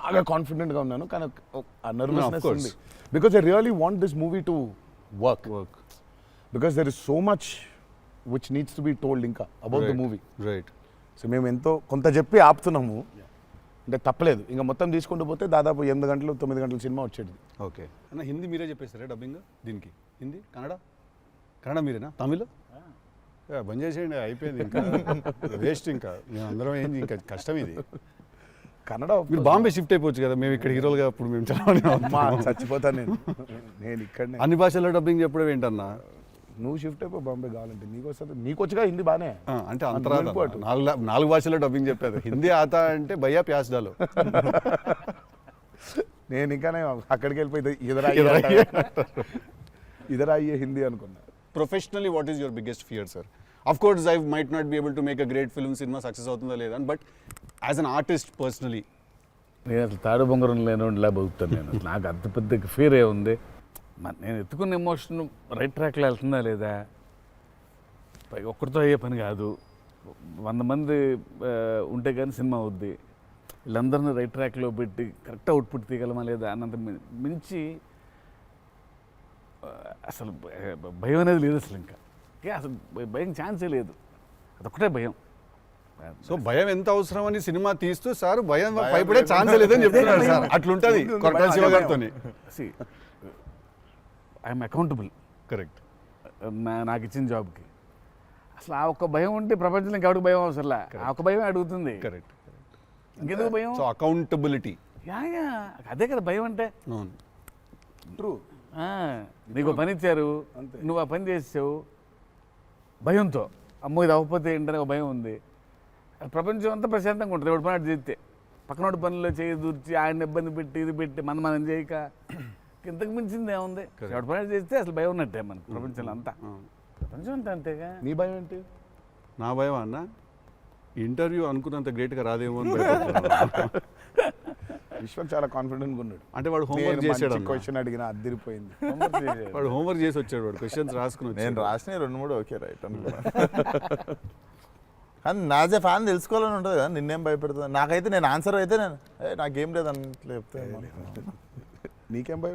బాగా కాన్ఫిడెంట్గా ఉన్నాను, కానీ ఆ నర్వస్నెస్ ఉంది. Because I really want this movie to work because there is so much which needs to be told ఇంకా about the movie. Right. So మేము ఎంతో కొంత చెప్పి ఆపుతున్నాము, అంటే తప్పలేదు. ఇంకా మొత్తం తీసుకుంటూ పోతే దాదాపు 8 గంటలు 9 గంటల సినిమా వచ్చేది. ఓకే అన్న, హిందీ మీరే చెప్పేస్తారా డబ్బింగ్ దీనికి? హిందీ, కన్నడ మీరేనా? తమిళ్ బంద్ చేసేయండి, అయిపోయింది ఇంకా వేస్ట్. ఇంకా మేము అందరం ఏంది, ఇంకా కష్టం ఇది. కన్నడ మీరు బాంబే షిఫ్ట్ అయిపోవచ్చు కదా, మేము ఇక్కడ హీరోలుగా అప్పుడు మేము చాలా చచ్చిపోతాను నేను ఇక్కడనే. అన్ని భాషల్లో డబ్బింగ్ చెప్పడం ఏంటన్నా? నువ్వు షిఫ్ట్ అయిపో బాంబే కావాలంటే, నీకు వస్తుంది, నీకు వచ్చుగా హిందీ బానే. అంటే అంతరా 4 భాషల్లో డబ్బింగ్ చెప్పారు. హిందీ ఆతా అంటే భయ్యా ప్యాస్ డాలో. నేను ఇంకానే అక్కడికి వెళ్ళిపోయి ఇదరాయ్యే హిందీ అనుకున్నా. Professionally what is your biggest fear sir? Of course I might not be able to make a great film, cinema success అవుతుందా లేదా, but as an artist personally నేను అసలు తాడు బొంగరం లేనిలా బతుకుతాను నేను. నాకు అంత పెద్ద ఫీర్ ఏముంది? నేను ఎత్తుకున్న ఎమోషన్ రైట్ ట్రాక్లో వెళ్తుందా లేదా? పైగా ఒక్కరితో అయ్యే పని కాదు, 100 మంది ఉంటే కానీ సినిమా అవుద్ది. వీళ్ళందరినీ రైట్ ట్రాక్లో పెట్టి కరెక్ట్ అవుట్పుట్ తీయగలమా లేదా అన్నంత మించి అసలు భయం అనేది లేదు అసలు. ఇంకా అసలు భయం ఛాన్సే లేదు, అదొక్కటే భయం. సో భయం ఎంత అవసరం అని సినిమా తీస్తూ సార్ భయం భయపడే ఛాన్సే లేదని చెప్తున్నాడు సార్. అట్లుంటుంది కొరటాల శివ గారితో. I'm accountable. కరెక్ట్. నాకు ఇచ్చిన జాబ్కి అసలు ఆ ఒక్క భయం ఉంటే ప్రపంచంలో ఇంకెవరికి భయం అవసరంలా, ఆ ఒక్క భయం అడుగుతుంది. కరెక్ట్. ఇంకెందుకు భయం? So accountability. యా అదే కదా భయం అంటే. ట్రూ. నీకు పని ఇచ్చారు, నువ్వు ఆ పని చేసావు భయంతో, అమ్మో ఇది అవ్వకపోతే ఏంటనే ఒక భయం ఉంది. ప్రపంచం అంతా ప్రశాంతంగా ఉంటుంది ఎవడు పని అటు చేస్తే. పక్కనోటి పనుల్లో చేయి దూర్చి ఆయన ఇబ్బంది పెట్టి ఇది పెట్టి మనం చేయక ఇంతకు మించింది ఏముంది? ఎవడు పని చేస్తే అసలు భయం ఉన్నట్టే మనకు ప్రపంచంలో అంతా. ప్రపంచం అంతా అంతేగా. నీ భయం ఏంటి? నా భయం అన్న ఇంటర్వ్యూ అనుకున్నంత గ్రేట్గా రాదేమో అని. విశ్వం చాలా కాన్ఫిడెంట్గా ఉన్నాడు. అంటే వాడు హోంవర్క్ చేసాడు. క్వశ్చన్ అడిగిన అదిరిపోయింది. వాడు హోంవర్క్ చేసి వచ్చాడు, వాడు క్వశ్చన్స్ రాసుకుని. నేను రాసిన 2-3 ఓకే రైట్ అనుకున్నా. కానీ నాజే ఫ్యాన్ తెలుసుకోవాలని ఉంటుంది కదా, నిన్నేం భయపెడుతుంది. నాకైతే నేను ఆన్సర్ అయితే నాకేం లేదు అని చెప్తే నీకేం భయం?